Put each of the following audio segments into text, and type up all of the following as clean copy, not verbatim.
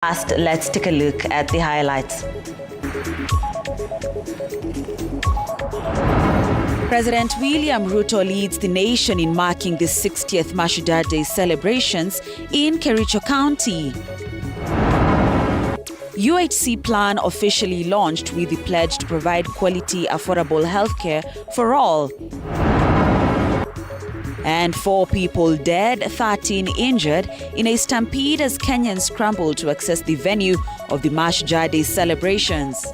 First, let's take a look at the highlights. President William Ruto leads the nation in marking the 60th Mashujaa Day Celebrations in Kericho County. UHC plan officially launched with the pledge to provide quality, affordable healthcare for all. And 4 people dead, 13 injured in a stampede as Kenyans scrambled to access the venue of the Mashujaa Day celebrations.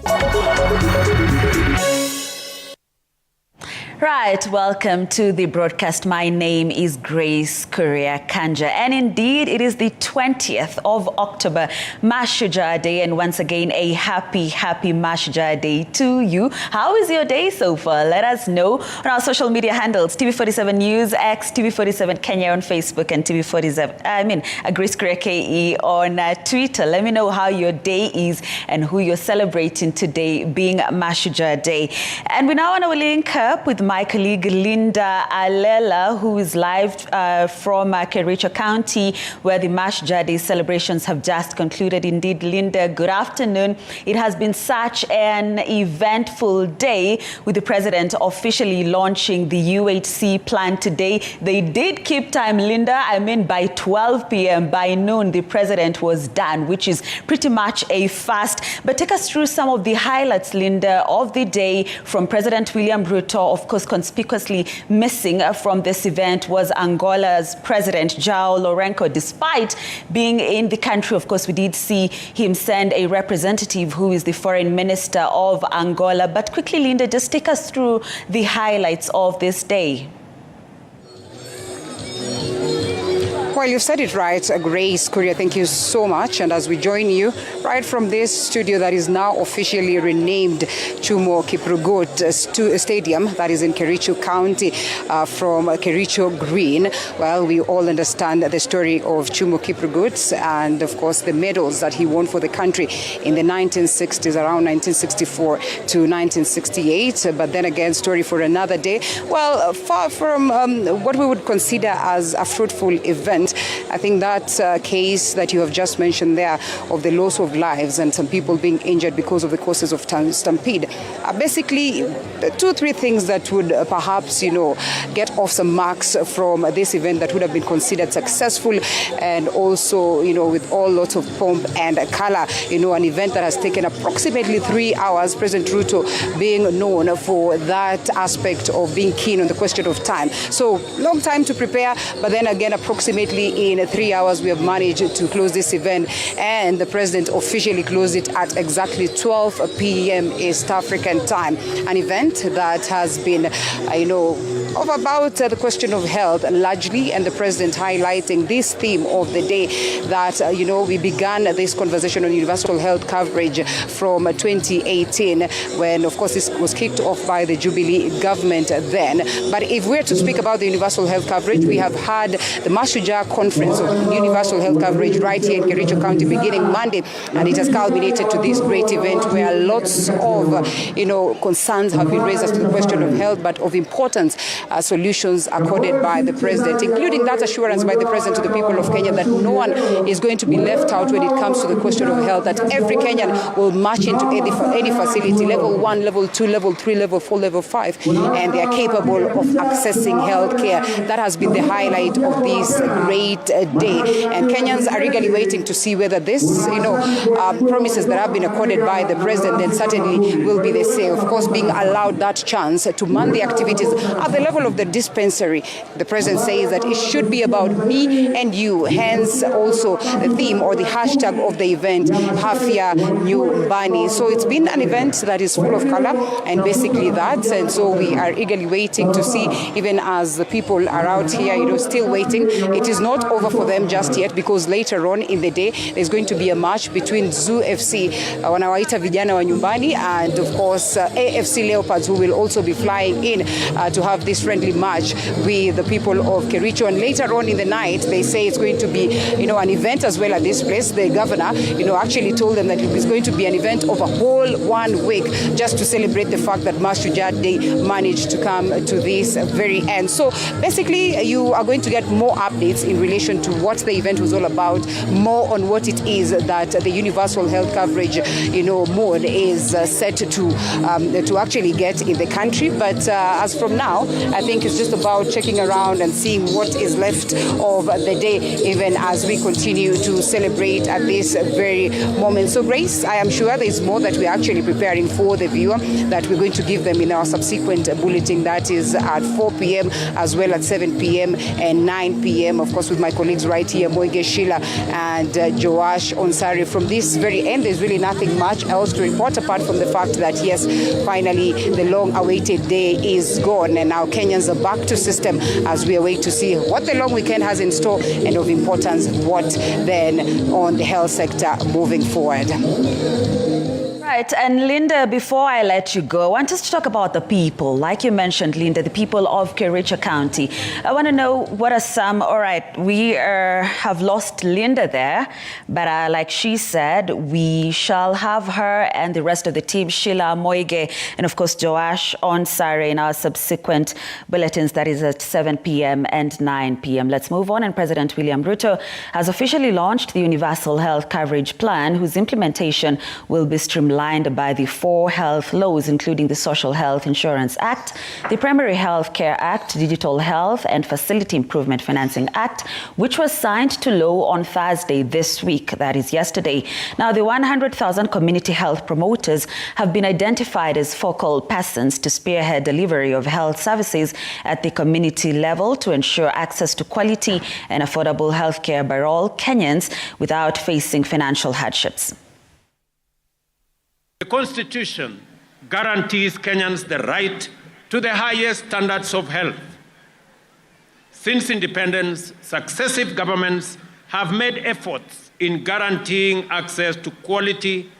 Right, welcome to the broadcast. My name is Grace Kuria Kanja, and indeed it is the 20th of October, Mashujaa Day, and once again a happy Mashujaa Day to you. How is your day so far? Let us know on our social media handles: TV47 News, X, TV47 Kenya on Facebook, and Grace Kuria KE on Twitter. Let me know how your day is and who you're celebrating today, being Mashujaa Day. And we now want to link up with my colleague Linda Alela, who is live from Kericho County, where the Mashujaa Day celebrations have just concluded. Indeed, Linda, good afternoon. It has been such an eventful day with the president officially launching the UHC plan today. They did keep time, Linda. By 12 p.m., by noon, the president was done, which is pretty much a fast. But take us through some of the highlights, Linda, of the day from President William Ruto. Of course, conspicuously missing from this event was Angola's President João Lourenço. Despite being in the country, of course, we did see him send a representative who is the foreign minister of Angola. But quickly, Linda, just take us through the highlights of this day. Well, you've said it right, Grace Kuria. Thank you so much. And as we join you right from this studio that is now officially renamed Chumo Kiprugut Stadium, that is in Kericho County, from Kericho Green. Well, we all understand the story of Chumo Kiprugut and, of course, the medals that he won for the country in the 1960s, around 1964 to 1968. But then again, story for another day. Well, far from what we would consider as a fruitful event, I think that case that you have just mentioned there of the loss of lives and some people being injured because of the causes of stampede are basically 2-3 things that would perhaps, get off some marks from this event that would have been considered successful, and also, with all lots of pomp and color, an event that has taken approximately 3 hours, President Ruto being known for that aspect of being keen on the question of time. So long time to prepare, but then again, approximately in 3 hours, we have managed to close this event, and the president officially closed it at exactly 12 p.m. East African time. An event that has been, of about the question of health largely, and the president highlighting this theme of the day that, we began this conversation on universal health coverage from 2018 when, of course, this was kicked off by the Jubilee government then. But if we're to speak about the universal health coverage, we have had the Mashujaa Conference of Universal Health Coverage right here in Kericho County beginning Monday, and it has culminated to this great event where lots of, concerns have been raised as to the question of health, but of importance, solutions accorded by the president, including that assurance by the president to the people of Kenya that no one is going to be left out when it comes to the question of health, that every Kenyan will march into any facility, level 1, level 2, level 3, level 4, level 5, and they are capable of accessing health care. That has been the highlight of this great day, and Kenyans are eagerly waiting to see whether this, promises that have been accorded by the president then certainly will be the same. Of course, being allowed that chance to man the activities at the level of the dispensary. The president says that it should be about me and you, hence also the theme or the hashtag of the event, Hafya Nyumbani. So it's been an event that is full of color and basically that, and so we are eagerly waiting to see, even as the people are out here, still waiting. It is not over for them just yet, because later on in the day there's going to be a match between Zoo FC, wanawaita vijana wa nyumbani, and of course AFC Leopards, who will also be flying in to have this friendly match with the people of Kericho. And later on in the night, they say it's going to be, an event as well at this place. The governor, actually told them that it was going to be an event of a whole 1 week just to celebrate the fact that Mashujaa Day managed to come to this very end. So basically, you are going to get more updates in in relation to what the event was all about, more on what it is that the universal health coverage, mode is set to actually get in the country. But as from now, I think it's just about checking around and seeing what is left of the day, even as we continue to celebrate at this very moment. So Grace, I am sure there's more that we're actually preparing for the viewer that we're going to give them in our subsequent bulletin, that is at 4 p.m. as well as 7 p.m. and 9 p.m. Of course, with my colleagues right here, Moige Sheila and Joash Onsari. From this very end, there's really nothing much else to report apart from the fact that, yes, finally, the long-awaited day is gone, and now Kenyans are back to system as we await to see what the long weekend has in store, and of importance, what then on the health sector moving forward. Right, and Linda, before I let you go, I want us to talk about the people. Like you mentioned, Linda, the people of Kericho County. I want to know what are some, all right, we have lost Linda there, but like she said, we shall have her and the rest of the team, Sheila, Moige, and of course, Joash Onsare in our subsequent bulletins, that is at 7 p.m. and 9 p.m. Let's move on, and President William Ruto has officially launched the Universal Health Coverage Plan, whose implementation will be streamlined by the 4 health laws, including the Social Health Insurance Act, the Primary Health Care Act, Digital Health and Facility Improvement Financing Act, which was signed to law on Thursday this week, that is yesterday. Now, the 100,000 community health promoters have been identified as focal persons to spearhead delivery of health services at the community level to ensure access to quality and affordable health care by all Kenyans without facing financial hardships. The Constitution guarantees Kenyans the right to the highest standards of health. Since independence, successive governments have made efforts in guaranteeing access to quality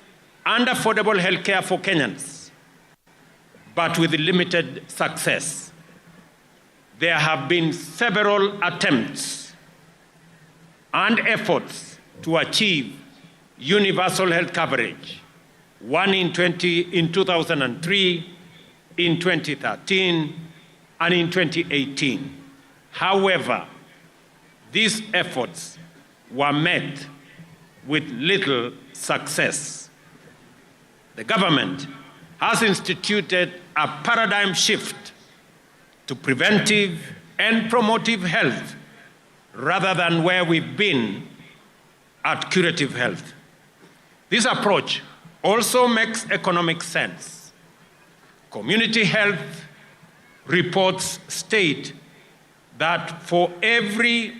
and affordable health care for Kenyans, but with limited success. There have been several attempts and efforts to achieve universal health coverage. One in 2003, in 2013, and in 2018. However, these efforts were met with little success. The government has instituted a paradigm shift to preventive and promotive health rather than where we've been at curative health. This approach also makes economic sense. Community health reports state that for every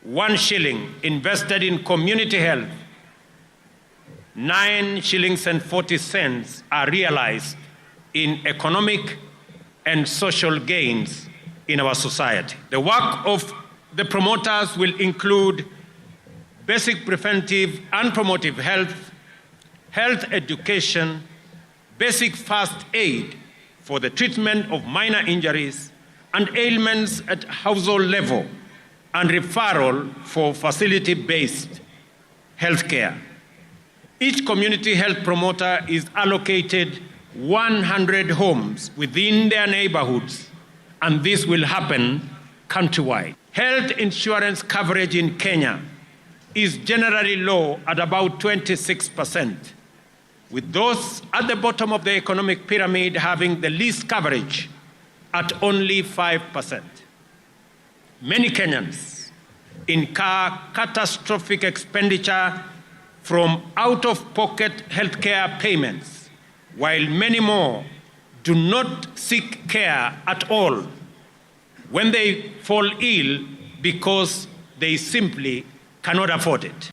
1 shilling invested in community health, 9 shillings and 40 cents are realized in economic and social gains in our society. The work of the promoters will include basic preventive and promotive health, health education, basic first aid for the treatment of minor injuries and ailments at household level, and referral for facility-based health care. Each community health promoter is allocated 100 homes within their neighborhoods, and this will happen countrywide. Health insurance coverage in Kenya is generally low at about 26%. With those at the bottom of the economic pyramid having the least coverage at only 5%. Many Kenyans incur catastrophic expenditure from out-of-pocket healthcare payments, while many more do not seek care at all when they fall ill because they simply cannot afford it.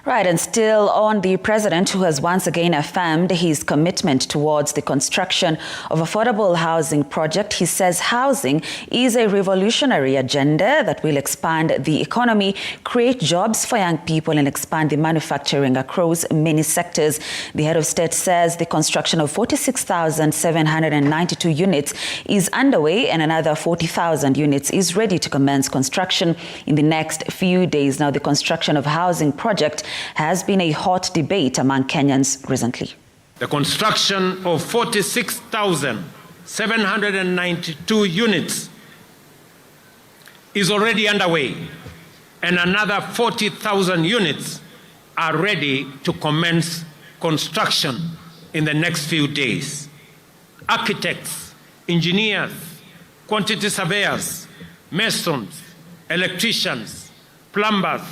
Right, and still on the president, who has once again affirmed his commitment towards the construction of affordable housing project. He says housing is a revolutionary agenda that will expand the economy, create jobs for young people, and expand the manufacturing across many sectors. The head of state says the construction of 46,792 units is underway, and another 40,000 units is ready to commence construction in the next few days. Now, the construction of housing project has been a hot debate among Kenyans recently. The construction of 46,792 units is already underway, and another 40,000 units are ready to commence construction in the next few days. Architects, engineers, quantity surveyors, masons, electricians, plumbers,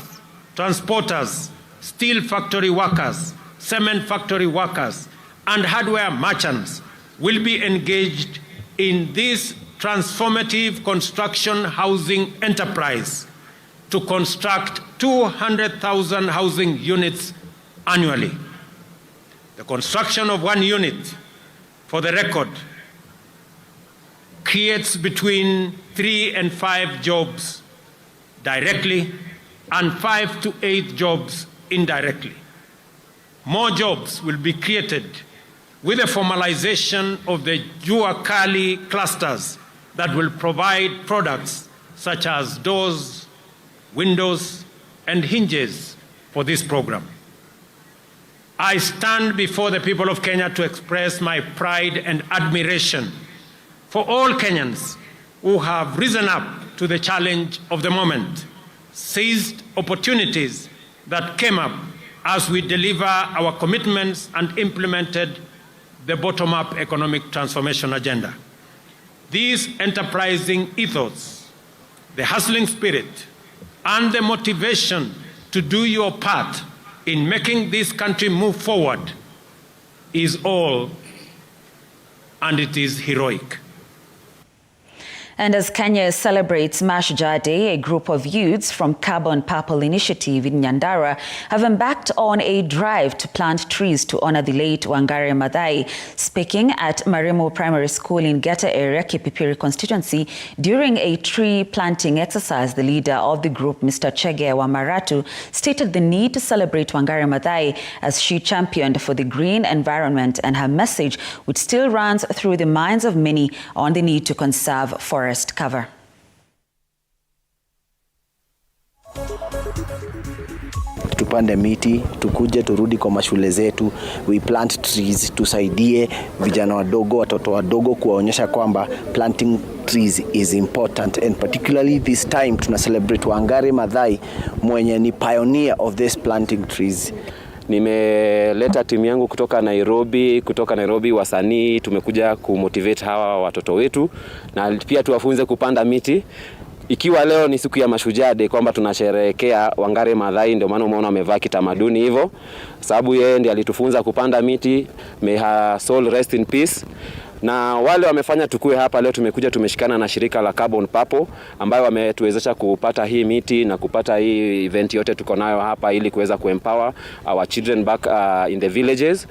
transporters, steel factory workers, cement factory workers, and hardware merchants will be engaged in this transformative construction housing enterprise to construct 200,000 housing units annually. The construction of one unit, for the record, creates between 3 and 5 jobs directly and 5 to 8 jobs indirectly. More jobs will be created with the formalization of the Jua Kali clusters that will provide products such as doors, windows, and hinges for this program. I stand before the people of Kenya to express my pride and admiration for all Kenyans who have risen up to the challenge of the moment, seized opportunities that came up as we deliver our commitments and implemented the bottom-up economic transformation agenda. This enterprising ethos, the hustling spirit, and the motivation to do your part in making this country move forward is all, and it is heroic. And as Kenya celebrates Mashujaa Day, a group of youths from Carbon Purple Initiative in Nyandara have embarked on a drive to plant trees to honor the late Wangari Maathai. Speaking at Maremo Primary School in Geta area, Kipipiri constituency, during a tree planting exercise, the leader of the group, Mr. Chege Wamaratu, stated the need to celebrate Wangari Maathai as she championed for the green environment, and her message, which still runs through the minds of many, on the need to conserve forest cover. Tupande miti, tukuje turudi kwa mashule zetu, we plant trees, tusaidie vijana wadogo, watoto wadogo, kuwaonyesha kwamba planting trees is important, and particularly this time tuna celebrate Wangari Maathai mwenye ni pioneer of this planting trees. Nimeleta timu yangu kutoka Nairobi wasanii, tumekuja kumotivate hawa watoto wetu na pia tuwafunze kupanda miti. Ikiwa leo ni siku ya Mashujaa Day, kwamba tunasherehekea Wangari Maathai, ndio maana umeona amevaa kitamaduni hivyo, sababu yeye ndiye alitufunza kupanda miti. May her soul rest in peace. Na wale wamefanya tukue hapa leo, tumeshikana na shirika la Carbon Purple ambayo wametuwezesha kupata hii miti na kupata hii event yote tuko nayo hapa, ili kuweza kuempower our children back in the villages.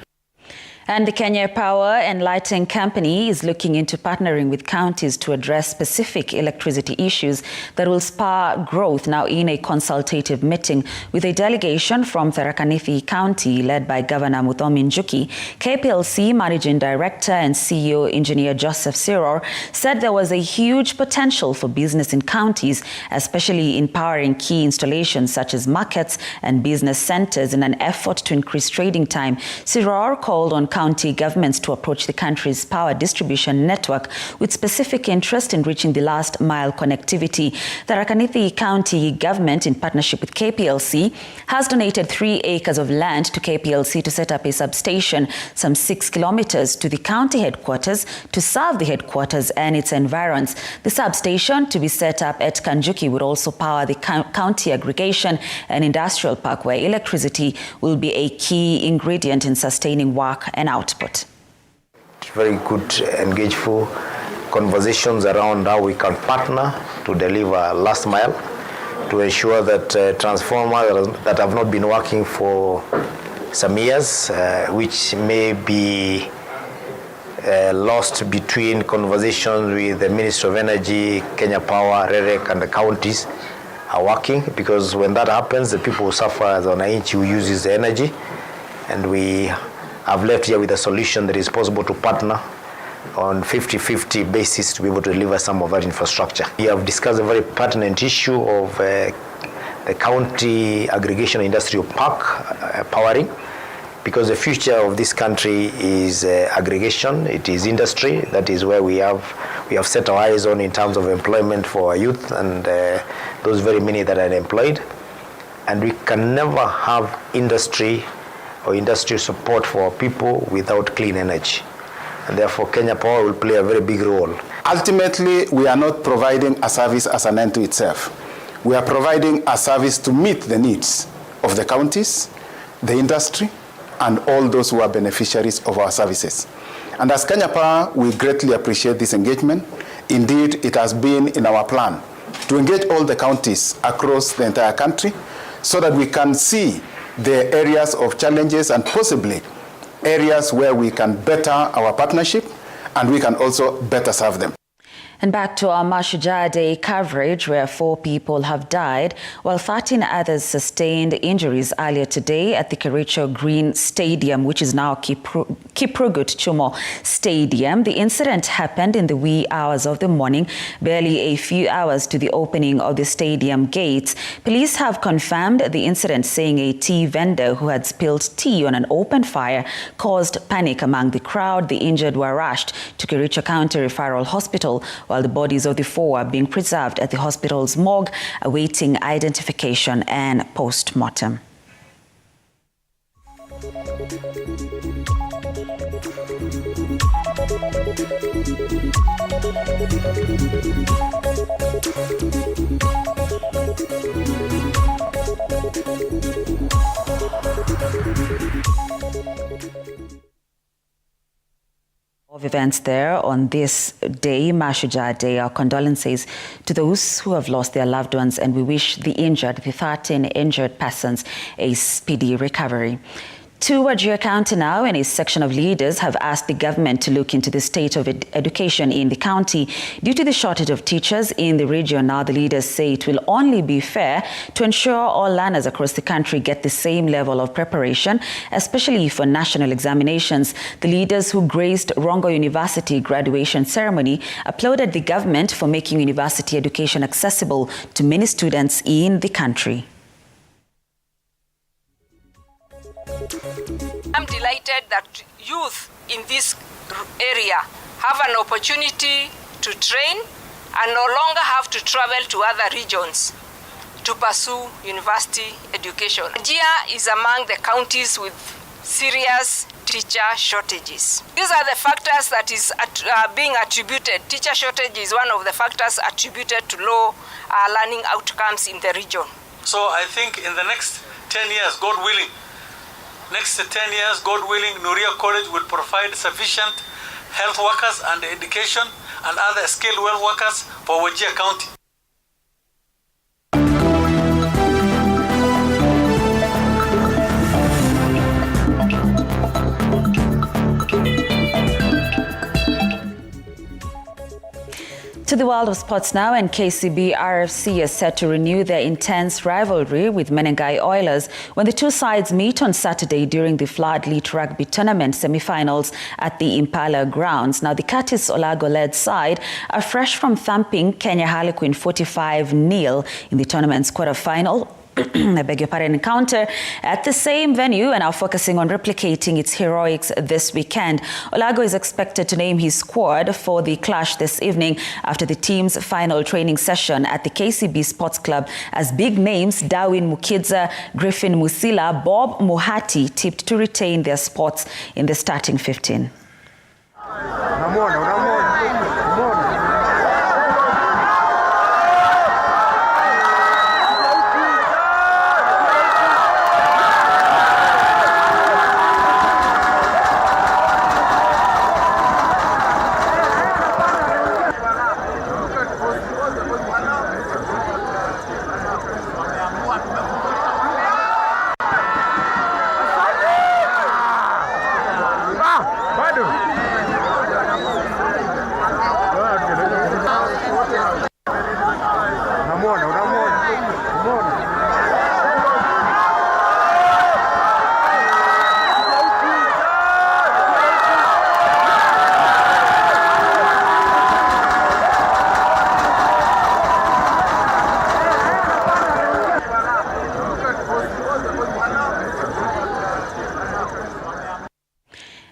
And the Kenya Power and Lighting Company is looking into partnering with counties to address specific electricity issues that will spur growth. Now, in a consultative meeting with a delegation from Tharaka Nithi County led by Governor Muthomi Njuki, KPLC Managing Director and CEO Engineer Joseph Siror said there was a huge potential for business in counties, especially in powering key installations such as markets and business centers in an effort to increase trading time. Siror called on county governments to approach the country's power distribution network with specific interest in reaching the last mile connectivity. The Tharaka Nithi County government, in partnership with KPLC, has donated 3 acres of land to KPLC to set up a substation some 6 kilometers to the county headquarters to serve the headquarters and its environs. The substation, to be set up at Kanjuki, would also power the county aggregation and industrial park, where electricity will be a key ingredient in sustaining work and output. Very good, engageful conversations around how we can partner to deliver last mile, to ensure that transformers that have not been working for some years, which may be lost between conversations with the Ministry of Energy, Kenya Power, REREC, and the counties, are working, because when that happens, the people who suffer as wananchi who uses the energy, and we have left here with a solution that is possible to partner on 50-50 basis to be able to deliver some of that infrastructure. We have discussed a very pertinent issue of the county aggregation industrial park powering, because the future of this country is aggregation, it is industry. That is where we have we have set our eyes on in terms of employment for our youth and those very many that are employed. And we can never have industry or industry support for our people without clean energy. And therefore, Kenya Power will play a very big role. Ultimately, we are not providing a service as an end to itself. We are providing a service to meet the needs of the counties, the industry, and all those who are beneficiaries of our services. And as Kenya Power, we greatly appreciate this engagement. Indeed, it has been in our plan to engage all the counties across the entire country so that we can see the areas of challenges and possibly areas where we can better our partnership and we can also better serve them. And back to our Mashujaa Day coverage, where 4 people have died, while 13 others sustained injuries earlier today at the Kericho Green Stadium, which is now Kiprugut Chumo Stadium. The incident happened in the wee hours of the morning, barely a few hours to the opening of the stadium gates. Police have confirmed the incident, saying a tea vendor who had spilled tea on an open fire caused panic among the crowd. The injured were rushed to Kericho County Referral Hospital, while the bodies of the 4 are being preserved at the hospital's morgue, awaiting identification and post-mortem. Of events there on this day, Mashujaa Day. Our condolences to those who have lost their loved ones, and we wish the 13 injured persons a speedy recovery. To Wajir County now, and a section of leaders have asked the government to look into the state of education in the county. Due to the shortage of teachers in the region, now the leaders say it will only be fair to ensure all learners across the country get the same level of preparation, especially for national examinations. The leaders who graced Rongo University graduation ceremony applauded the government for making university education accessible to many students in the country. I'm delighted that youth in this area have an opportunity to train and no longer have to travel to other regions to pursue university education. Wajir is among the counties with serious teacher shortages. These are the factors that is being attributed. Teacher shortage is one of the factors attributed to low learning outcomes in the region. So I think in the next 10 years, God willing, next 10 years, God willing, Nuria College will provide sufficient health workers and education and other skilled well workers for Wajir County. To the world of sports now, and KCB RFC is set to renew their intense rivalry with Menengai Oilers when the two sides meet on Saturday during the Floodlit Rugby Tournament semi-finals at the Impala grounds. Now, the Curtis Olago-led side are fresh from thumping Kenya Harlequin 45-0 in the tournament's quarter-final. I beg your pardon, encounter at the same venue, and are focusing on replicating its heroics this weekend. Olago is expected to name his squad for the clash this evening after the team's final training session at the KCB Sports Club, as big names Darwin Mukidza, Griffin Musila, Bob Muhati tipped to retain their spots in the starting 15.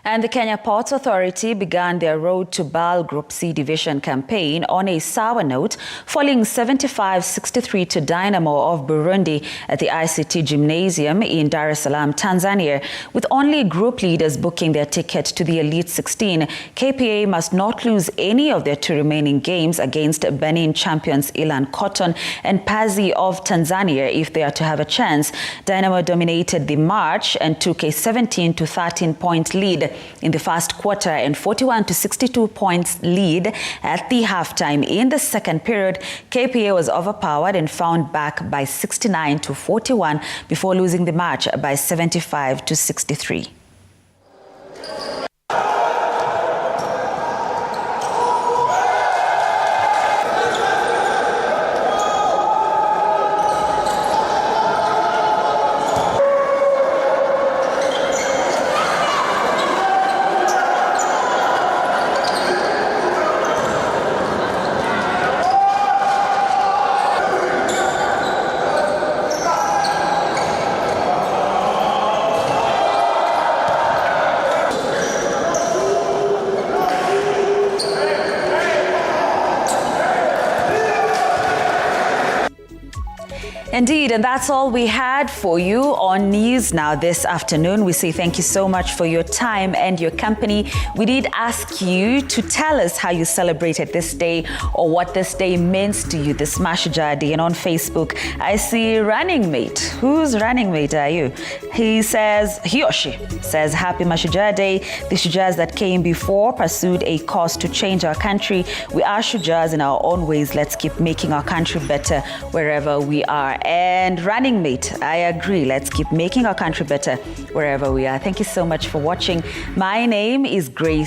And the Kenya Ports Authority began their Road to BAL Group C Division campaign on a sour note, falling 75-63 to Dynamo of Burundi at the ICT Gymnasium in Dar es Salaam, Tanzania. With only group leaders booking their ticket to the Elite 16, KPA must not lose any of their two remaining games against Benin champions Ilan Cotton and Pazi of Tanzania if they are to have a chance. Dynamo dominated the march and took a 17-13 point lead in the first quarter and 41-62 points lead at the halftime. In the second period, KPA was overpowered and found back by 69-41 before losing the match by 75-63. Indeed, and that's all we had for you on News Now this afternoon. We say thank you so much for your time and your company. We did ask you to tell us how you celebrated this day or what this day means to you, this Mashujaa Day. And on Facebook, I see Running Mate. Whose running mate are you? He or she says, Happy Mashujaa Day. The Shujaas that came before pursued a cause to change our country. We are Shujaas in our own ways. Let's keep making our country better wherever we are. And Running Mate, I agree. Let's keep making our country better wherever we are. Thank you so much for watching. My name is Grace.